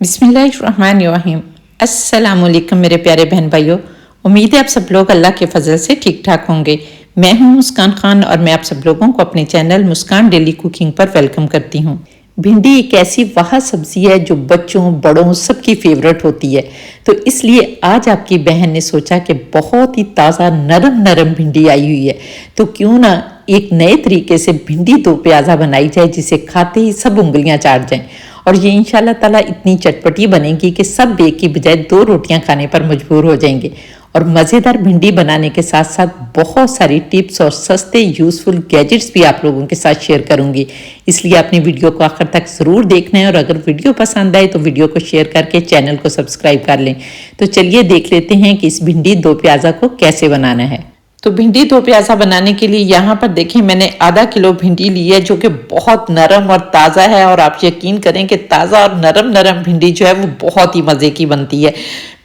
बिस्मिल्लाहिर्रहमानिर्रहीम। अस्सलामुअलैकुम मेरे प्यारे बहन भाइयों, उम्मीद है आप सब लोग अल्लाह के फजल से ठीक ठाक होंगे। मैं हूं मुस्कान खान और मैं आप सब लोगों को अपने चैनल मुस्कान डेली कुकिंग पर वेलकम करती हूं। भिंडी एक ऐसी वाह सब्जी है जो बच्चों बड़ों सबकी फेवरेट होती है, तो इसलिए आज आपकी बहन ने सोचा कि बहुत ही ताज़ा नरम नरम भिंडी आई हुई है, तो क्यों ना एक नए तरीके से भिंडी दो प्याज़ा बनाई जाए जिसे खाते ही सब उंगलियां चाट जाएं। और ये इंशाल्लाह ताला इतनी चटपटी बनेगी कि सब एक की बजाय दो रोटियां खाने पर मजबूर हो जाएंगे। और मज़ेदार भिंडी बनाने के साथ साथ बहुत सारी टिप्स और सस्ते यूज़फुल गैजेट्स भी आप लोगों के साथ शेयर करूंगी, इसलिए अपनी वीडियो को आखिर तक ज़रूर देखना है। और अगर वीडियो पसंद आए तो वीडियो को शेयर करके चैनल को सब्सक्राइब कर लें। तो चलिए देख लेते हैं कि इस भिंडी दो प्याज़ा को कैसे बनाना है। तो भिंडी दो प्याज़ा बनाने के लिए यहाँ पर देखें मैंने आधा किलो भिंडी ली है जो कि बहुत नरम और ताज़ा है। और आप यकीन करें कि ताज़ा और नरम नरम भिंडी जो है वो बहुत ही मज़े की बनती है।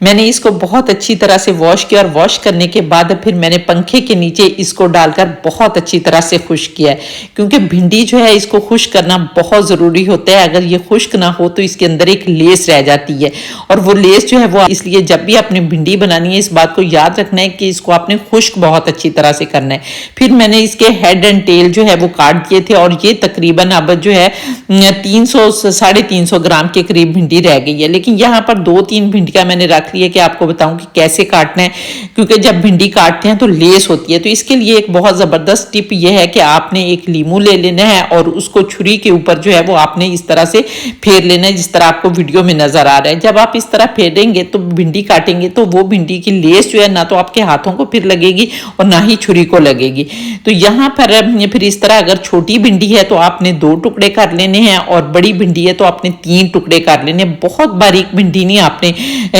मैंने इसको बहुत अच्छी तरह से वॉश किया और वॉश करने के बाद फिर मैंने पंखे के नीचे इसको डालकर बहुत अच्छी तरह से खुश्क किया है, क्योंकि भिंडी जो है इसको खुश्क करना बहुत ज़रूरी होता है। अगर ये खुश्क ना हो तो इसके अंदर एक लेस रह जाती है, और वो लेस जो है वो इसलिए जब भी आपने भिंडी बनानी है इस बात को याद रखना है कि इसको आपने खुश्क बहुत अच्छी तरह से करना है। फिर मैंने इसके हेड एंड टेल जो है वो काट दिए थे, और ये तकरीबन अब जो है 300-350 ग्राम के करीब भिंडी रह गई है। लेकिन यहाँ पर 2-3 भिंडियाँ मैंने रख ली है कि आपको बताऊं कि कैसे काटना है, क्योंकि जब भिंडी काटते हैं तो लेस होती है। तो इसके लिए एक बहुत ज़बरदस्त टिप ये है कि आपने एक लीमू ले लेना है और उसको छुरी के ऊपर जो है वो आपने इस तरह से फेर लेना है, जिस तरह आपको वीडियो में नजर आ रहा है। जब आप इस तरह फेरेंगे तो भिंडी काटेंगे तो वो भिंडी की लेस जो है ना तो आपके हाथों को फिर लगेगी और ना ही छुरी को लगेगी। तो यहाँ पर फिर इस तरह अगर छोटी भिंडी है तो आपने 2 टुकड़े कर लेने हैं, और बड़ी भिंडी है तो आपने 3 टुकड़े कर लेने। बहुत बारीक भिंडी नहीं आपने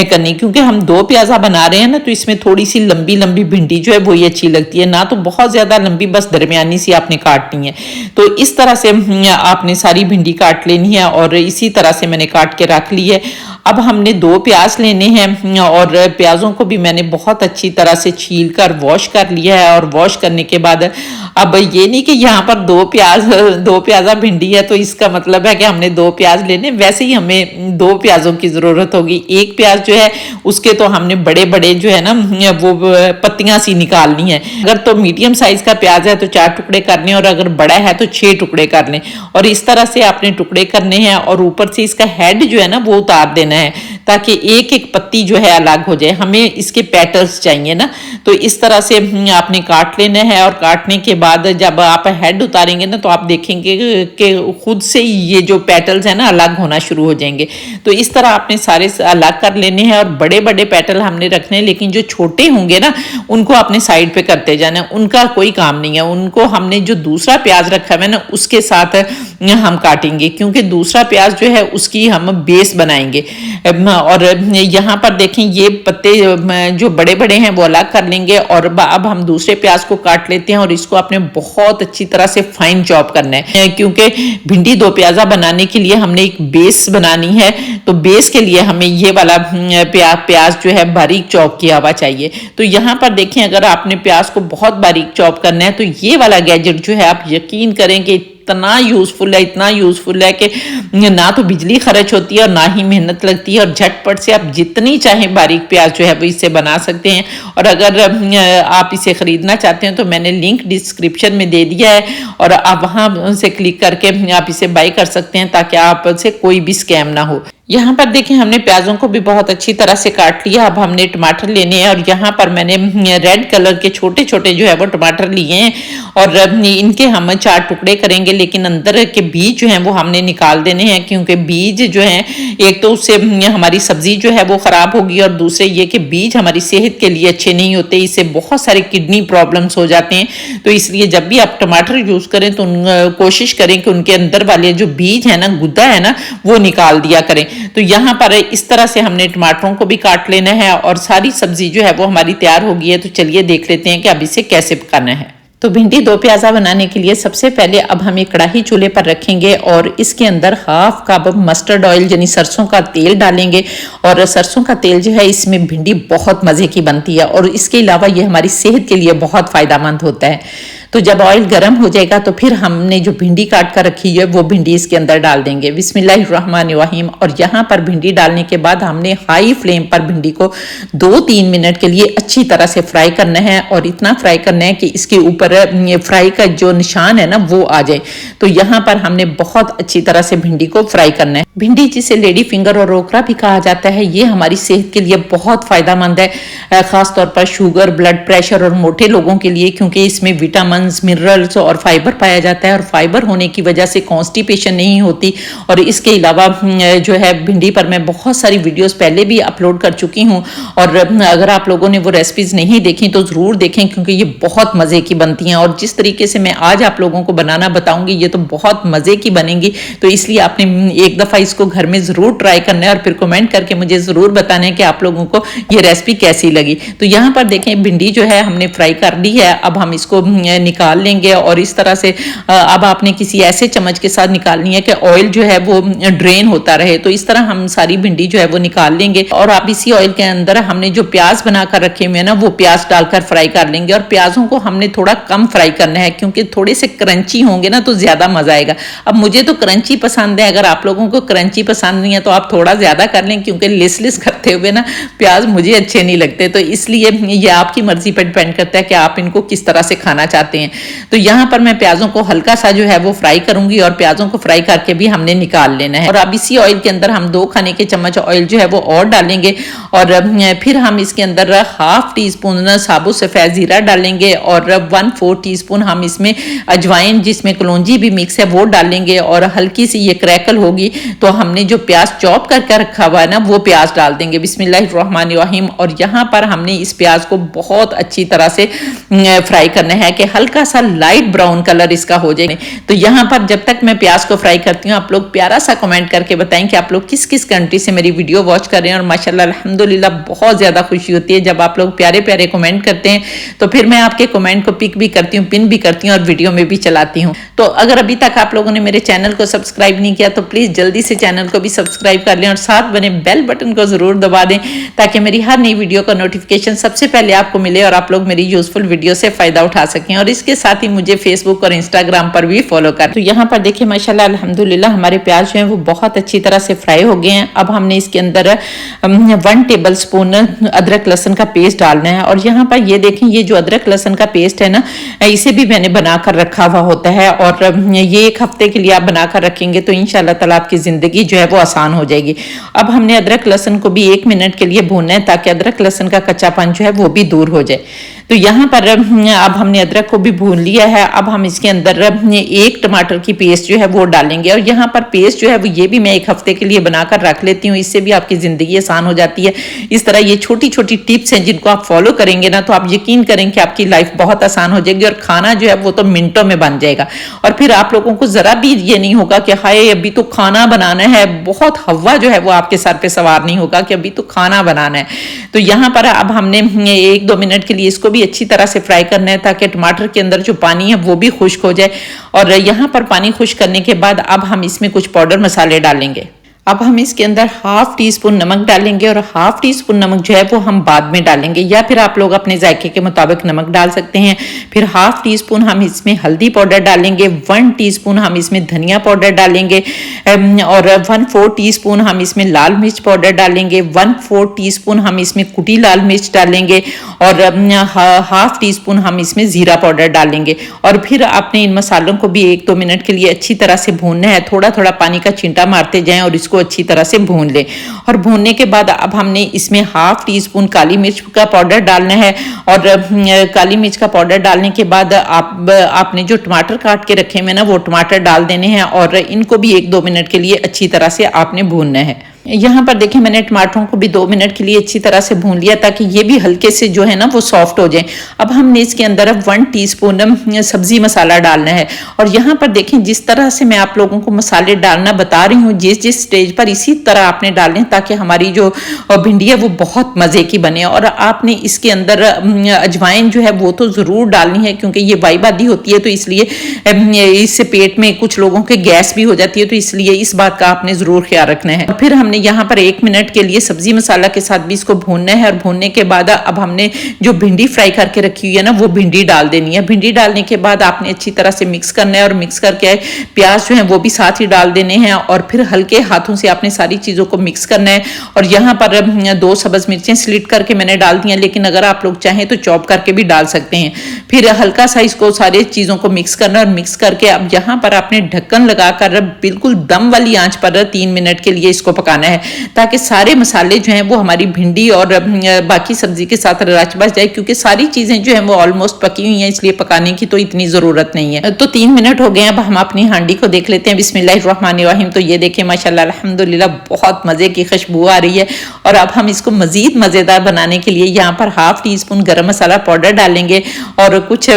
करनी, क्योंकि हम दो प्याज़ा बना रहे हैं ना, तो इसमें थोड़ी सी लंबी लंबी भिंडी जो है वो ही अच्छी लगती है, ना तो बहुत ज़्यादा लंबी, बस दरमियानी सी आपने काटनी है। तो इस तरह से आपने सारी भिंडी काट लेनी है, और इसी तरह से मैंने काट के रख ली है। अब हमने 2 प्याज लेने हैं, और प्याज़ों को भी मैंने बहुत अच्छी तरह से छील कर वॉश कर लिया है। और वॉश करने के बाद अब ये नहीं कि यहाँ पर 2 प्याज़ा भिंडी है तो इसका मतलब है कि हमने 2 प्याज लेने, वैसे ही हमें 2 प्याज़ों की ज़रूरत होगी। एक प्याज जो है उसके तो हमने बड़े बड़े जो है ना वो पत्तियां सी निकालनी है। अगर तो मीडियम साइज का प्याज है तो 4 टुकड़े करने, और अगर बड़ा है तो 6 टुकड़े कर लें। और इस तरह से आपने टुकड़े करने हैं, और ऊपर से इसका हेड जो है ना वो उतार देना है, ताकि एक एक पत्ती जो है अलग हो जाए। हमें इसके पेटल्स चाहिए ना, तो इस तरह से आपने काट लेना है। और काटने के बाद जब आप हेड उतारेंगे ना तो आप देखेंगे कि खुद से ही ये जो पेटल्स है ना अलग होना शुरू हो जाएंगे। तो इस तरह आपने सारे अलग कर लेने हैं, और बड़े बड़े पेटल हमने रखने हैं, लेकिन जो छोटे होंगे ना उनको आपने साइड पे करते जाना है, उनका कोई काम नहीं है। उनको हमने जो दूसरा प्याज रखा है ना उसके साथ हम काटेंगे, क्योंकि दूसरा प्याज जो है उसकी हम बेस बनाएंगे। और यहाँ पर देखें ये पत्ते जो बड़े बड़े हैं वो अलग कर लेंगे। और अब हम दूसरे प्याज को काट लेते हैं, और इसको आपने बहुत अच्छी तरह से फाइन चॉप करना है, क्योंकि भिंडी दो प्याज़ा बनाने के लिए हमने एक बेस बनानी है। तो बेस के लिए हमें ये वाला प्याज जो है बारीक चॉप किया हुआ चाहिए। तो यहाँ पर देखें अगर आपने प्याज को बहुत बारीक चॉप करना है तो ये वाला गैजेट जो है आप यकीन करें कि इतना यूज़फुल है, इतना यूज़फुल है कि ना तो बिजली खर्च होती है और ना ही मेहनत लगती है, और झटपट से आप जितनी चाहें बारीक प्याज जो है वो इससे बना सकते हैं। और अगर आप इसे ख़रीदना चाहते हैं तो मैंने लिंक डिस्क्रिप्शन में दे दिया है, और आप वहाँ से क्लिक करके आप इसे बाय कर सकते हैं, ताकि आपसे कोई भी स्कैम ना हो। यहाँ पर देखें हमने प्याजों को भी बहुत अच्छी तरह से काट लिया। अब हमने टमाटर लेने हैं, और यहाँ पर मैंने रेड कलर के छोटे छोटे जो है वो टमाटर लिए हैं, और इनके हम 4 टुकड़े करेंगे। लेकिन अंदर के बीज जो हैं वो हमने निकाल देने हैं, क्योंकि बीज जो हैं एक तो उससे हमारी सब्जी जो है वो ख़राब होगी, और दूसरे ये कि बीज हमारी सेहत के लिए अच्छे नहीं होते, इससे बहुत सारे किडनी प्रॉब्लम्स हो जाते हैं। तो इसलिए जब भी आप टमाटर यूज़ करें तो कोशिश करें कि उनके अंदर वाले जो बीज है ना, गुद्दा है ना, वो निकाल दिया करें। तो यहाँ पर इस तरह से हमने टमाटरों को भी काट लेना है, और सारी सब्जी जो है वो हमारी तैयार हो गई है। तो चलिए देख लेते हैं कि अब इसे कैसे पकाना है। तो भिंडी दो प्याज़ा बनाने के लिए सबसे पहले अब हम एक कढ़ाई चूल्हे पर रखेंगे, और इसके अंदर हाफ कप मस्टर्ड ऑयल यानी सरसों का तेल डालेंगे। और सरसों का तेल जो है इसमें भिंडी बहुत मज़े की बनती है, और इसके अलावा ये हमारी सेहत के लिए बहुत फ़ायदेमंद होता है। तो जब ऑयल गर्म हो जाएगा तो फिर हमने जो भिंडी काट कर रखी है वो भिंडी इसके अंदर डाल देंगे। बिस्मिल्लाहिर्रहमानिर्रहीम। और यहाँ पर भिंडी डालने के बाद हमने हाई फ्लेम पर भिंडी को 2-3 मिनट के लिए अच्छी तरह से फ्राई करना है, और इतना फ्राई करना है कि इसके ऊपर फ्राई का जो निशान है ना वो आ जाए। तो यहाँ पर हमने बहुत अच्छी तरह से भिंडी को फ्राई करना है। भिंडी जिसे लेडी फिंगर और रोकरा भी कहा जाता है, ये हमारी सेहत के लिए बहुत फायदेमंद है, खास तौर पर शुगर, ब्लड प्रेशर और मोटे लोगों के लिए, क्योंकि इसमें विटामिन, मिनरल्स और फाइबर पाया जाता है। और फाइबर होने की वजह से कॉन्स्टिपेशन नहीं होती। और इसके अलावा जो है भिंडी पर मैं बहुत सारी वीडियोस पहले भी अपलोड कर चुकी हूँ, और अगर आप लोगों ने वो रेसिपीज नहीं देखी तो ज़रूर देखें, क्योंकि ये बहुत मज़े की बनती हैं। और जिस तरीके से मैं आज आप लोगों को बनाना बताऊंगी ये तो बहुत मज़े की बनेंगी। तो इसलिए आपने एक दफ़ा इसको घर में ज़रूर ट्राई करना है, और फिर कमेंट करके मुझे ज़रूर बताना है कि आप लोगों को ये रेसिपी कैसी लगी। तो यहाँ पर देखें भिंडी जो है हमने फ्राई कर ली है। अब हम इसको निकाल लेंगे, और इस तरह से अब आपने किसी ऐसे चम्मच के साथ निकालनी है कि ऑयल जो है वो ड्रेन होता रहे। तो इस तरह हम सारी भिंडी जो है वो निकाल लेंगे। और अब इसी ऑयल के अंदर हमने जो प्याज बनाकर रखे हुए हैं ना वो प्याज डालकर फ्राई कर लेंगे। और प्याजों को हमने थोड़ा कम फ्राई करना है, क्योंकि थोड़े से क्रंची होंगे ना तो ज्यादा मजा आएगा। अब मुझे तो क्रंची पसंद है, अगर आप लोगों को क्रंची पसंद नहीं है तो आप थोड़ा ज्यादा कर लें, क्योंकि लिस करते हुए ना प्याज मुझे अच्छे नहीं लगते। तो इसलिए ये आपकी मर्जी पर डिपेंड करता है कि आप इनको किस तरह से खाना चाहते हैं। तो यहाँ पर मैं प्याजों को हल्का सा जो है वो फ्राई करूंगी, और प्याजों को फ्राई करके भी हमने निकाल लेना है। और अब इसी ऑयल के अंदर हम 2 खाने के चम्मच ऑयल जो है वो और डालेंगे, और फिर हम इसके अंदर 1/2 टीस्पून साबुत सफ़ेद जीरा डालेंगे, और 1/4 टीस्पून हम इसमें अजवाइन, जिसमें कलौंजी भी मिक्स है, वो डालेंगे। और हल्की सी ये क्रैकल होगी तो हमने जो प्याज चॉप करके रखा हुआ है ना वो प्याज डाल देंगे। बिस्मिल्लाहिर्रहमानिर्रहीम। और यहाँ पर हमने इस प्याज को बहुत अच्छी तरह से फ्राई करना है कि हल्का सा लाइट ब्राउन कलर इसका हो जाए। तो यहाँ पर जब तक मैं प्याज को फ्राई करती हूँ, आप लोग प्यारा सा कमेंट करके बताएं कि आप लोग किस किस कंट्री से मेरी वीडियो वॉच कर रहे हैं। और माशाल्लाह अल्हम्दुलिल्लाह बहुत ज़्यादा खुशी होती है जब आप लोग प्यारे प्यारे कमेंट करते हैं, तो फिर मैं आपके कमेंट को पिक भी करती हूँ, पिन भी करती हूँ, और वीडियो में भी चलाती हूँ। तो अगर अभी तक आप लोगों ने मेरे चैनल को सब्सक्राइब नहीं किया तो प्लीज़ जल्दी से चैनल को भी सब्सक्राइब कर लें, और साथ बने बेल बटन को ज़रूर दबा दें, ताकि मेरी हर नई वीडियो का नोटिफिकेशन सबसे पहले आपको मिले और आप लोग मेरी यूजफुल वीडियो से फ़ायदा उठा सकें। और इसके साथ ही मुझे फेसबुक और इंस्टाग्राम पर भी फॉलो करें। तो यहाँ पर देखिए माशाल्लाह अल्हम्दुलिल्लाह हमारे प्याज जो है वो बहुत अच्छी तरह से फ्राई हो गए हैं। अब हमने इसके अंदर 1 टेबल स्पून अदरक लहसुन का पेस्ट डालना है। और यहाँ पर ये देखें, ये जो अदरक लहसुन का पेस्ट है ना, इसे भी मैंने बनाकर रखा हुआ होता है, और ये 1 हफ्ते के लिए आप बनाकर रखेंगे तो इंशाल्लाह ताला आपकी ज़िंदगी जो है वो आसान हो जाएगी। अब हमने अदरक लहसुन को भी 1 मिनट के लिए भूनना है, ताकि अदरक लहसुन का कच्चापन जो है वो भी दूर हो जाए। तो यहाँ पर अब हमने अदरक को भी भून लिया है। अब हम इसके अंदर 1 टमाटर की पेस्ट जो है वो डालेंगे। और यहाँ पर पेस्ट जो है वो ये भी मैं 1 हफ्ते के लिए बनाकर रख लेती हूँ, इससे भी आपकी ज़िंदगी आसान हो जाती है। इस तरह ये छोटी छोटी टिप्स हैं जिनको आप फॉलो करेंगे ना तो आप यकीन करें कि आपकी लाइफ बहुत आसान हो जाएगी, और खाना जो है वो तो मिनटों में बन जाएगा। और फिर आप लोगों को ज़रा भी ये नहीं होगा कि हाय अभी तो खाना बनाना है, बहुत हवा जो है वो आपके सर पे सवार नहीं होगा कि अभी तो खाना बनाना है। तो यहाँ पर अब हमने 1-2 मिनट के लिए इसको भी अच्छी तरह से फ्राई करना है, ताकि टमाटर के अंदर जो पानी है वो भी खुश्क हो जाए। और यहाँ पर पानी खुश्क करने के बाद अब हम इसमें कुछ पाउडर मसाले डालेंगे। अब हम इसके अंदर 1/2 टीस्पून नमक डालेंगे, और 1/2 टीस्पून नमक जो है वो हम बाद में डालेंगे, या फिर आप लोग अपने जायके के मुताबिक नमक डाल सकते हैं। फिर 1/2 टीस्पून हम इसमें हल्दी पाउडर डालेंगे, 1 टीस्पून हम इसमें धनिया पाउडर डालेंगे, और 1/4 टीस्पून हम इसमें लाल मिर्च पाउडर डालेंगे, 1/4 टीस्पून हम इसमें कुटी लाल मिर्च डालेंगे, और 1/2 टीस्पून हम इसमें जीरा पाउडर डालेंगे। और फिर आपने इन मसालों को भी 1-2 मिनट के लिए अच्छी तरह से भूनना है, थोड़ा थोड़ा पानी का छींटा मारते जाएं और इसको अच्छी तरह से भून लें। और भूनने के बाद अब हमने इसमें 1/2 टीस्पून काली मिर्च का पाउडर डालना है, और काली मिर्च का पाउडर डालने के बाद आपने जो टमाटर काट के रखे हुए ना वो टमाटर डाल देने हैं, और इनको भी 1-2 मिनट के लिए अच्छी तरह से आपने भूनना है। यहाँ पर देखें मैंने टमाटरों को भी 2 मिनट के लिए अच्छी तरह से भून लिया, ताकि ये भी हल्के से जो है ना वो सॉफ्ट हो जाए। अब हमने इसके अंदर 1 टीस्पून सब्जी मसाला डालना है। और यहाँ पर देखें जिस तरह से मैं आप लोगों को मसाले डालना बता रही हूँ, जिस जिस स्टेज पर इसी तरह आपने डालें, ताकि हमारी जो भिंडी है वो बहुत मज़े की बने। और आपने इसके अंदर अजवाइन जो है वो तो ज़रूर डालनी है, क्योंकि ये वाइबादी होती है, तो इसलिए इससे पेट में कुछ लोगों के गैस भी हो जाती है, तो इसलिए इस बात का आपने ज़रूर ख्याल रखना है। और फिर हमने हमने यहाँ पर 1 मिनट के लिए सब्जी मसाला के साथ भी इसको भूनना है। और भूनने के बाद अब हमने जो भिंडी फ्राई करके रखी हुई है ना, वो भिंडी डाल देनी है। भिंडी डालने के बाद आपने अच्छी तरह से मिक्स करना है और मिक्स करके प्याज जो है वो भी साथ ही डाल देने हैं और फिर हल्के हाथों से आपने सारी चीज़ों को मिक्स करना है। और यहाँ पर 2 सब्ज मिर्चें स्लिट करके मैंने डाल दी हैं, लेकिन अगर आप लोग चाहें तो चॉप करके भी डाल सकते हैं। फिर हल्का सा इसको सारी चीज़ों को मिक्स करना और मिक्स करके अब यहाँ पर आपने ढक्कन लगाकर बिल्कुल दम वाली आंच पर 3 मिनट के लिए इसको पकाना है, ताकि सारे मसाले जो हैं वो हमारी भिंडी और बाकी सब्जी के साथ रच बच जाए, क्योंकि सारी चीज़ें जो हैं वो ऑलमोस्ट पकी हुई हैं, इसलिए पकाने की तो इतनी ज़रूरत नहीं है। तो 3 मिनट हो गए हैं। अब हम अपनी हांडी को देख लेते हैं। बिस्मिल्लाहिर्रहमानिर्रहीम। तो ये देखें माशाल्लाह अल्हम्दुलिल्लाह बहुत मज़े की खुशबू आ रही है। और अब हम इसको मज़ीद मज़ेदार बनाने के लिए यहाँ पर ½ टीस्पून गरम मसाला पाउडर डालेंगे और कुछ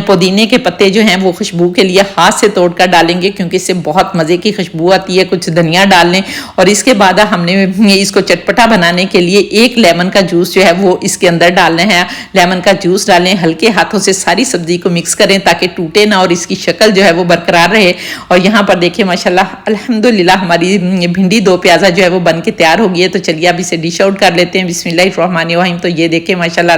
पुदीने के पत्ते जो हैं वो खुशबू के लिए हाथ से तोड़कर डालेंगे, क्योंकि इससे बहुत मज़े की खुशबू आती है। कुछ धनिया डाल लें और इसके बाद हमने इसको चटपटा बनाने के लिए 1 लेमन का जूस जो है वो इसके अंदर डालना है। लेमन का जूस डालें, हल्के हाथों से सारी सब्जी को मिक्स करें ताकि टूटे ना और इसकी शक्ल जो है वो बरकरार रहे। और यहाँ पर देखिए माशाल्लाह अल्हम्दुलिल्लाह हमारी भिंडी 2 प्याज़ा जो है वो बन के तैयार हो गई है। तो चलिए अब इसे डिश आउट कर लेते हैं। बिस्मिल्लाहिर्रहमानिर्रहीम। तो ये देखिए माशाल्लाह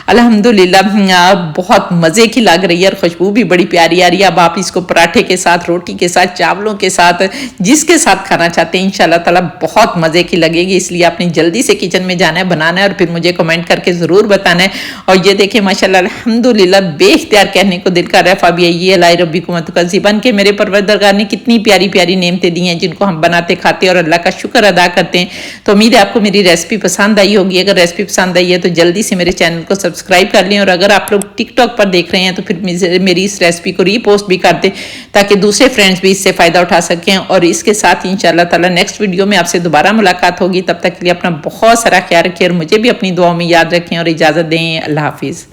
अल्हम्दुलिल्लाह बहुत मज़े की लग रही है और खुशबू भी बड़ी प्यारी आ रही है। अब आप इसको पराठे के साथ, रोटी के साथ, चावलों के साथ, जिसके साथ खाना चाहते हैं इंशाल्लाह ताला बहुत मज़े की लगेगी। इसलिए आपने जल्दी से किचन में जाना है, बनाना है और फिर मुझे कमेंट करके ज़रूर बताना है। और ये देखिए माशाल्लाह अल्हम्दुलिल्लाह बेख्तियार कहने को दिल कर रहा है फ़ाबिय्यी अला रब्बिकुम तुकज़्ज़िबान के मेरे परवरदिगार ने कितनी प्यारी प्यारी नेमतें दी हैं जिनको हम बनाते खाते और अल्लाह का शुक्र अदा करते हैं। तो उम्मीद है आपको मेरी रेसिपी पसंद आई होगी। अगर रेसिपी पसंद आई है तो जल्दी से मेरे चैनल को सब्सक्राइब कर लें और अगर आप लोग टिकटॉक पर देख रहे हैं तो फिर मेरी इस रेसिपी को रीपोस्ट भी कर दें ताकि दूसरे फ्रेंड्स भी इससे फ़ायदा उठा सकें। और इसके साथ ही इंशाअल्लाह ताला नेक्स्ट वीडियो में आपसे दोबारा मुलाकात होगी। तब तक के लिए अपना बहुत सारा ख्याल रखें और मुझे भी अपनी दुआओं में याद रखें और इजाज़त दें। अल्लाह हाफिज़।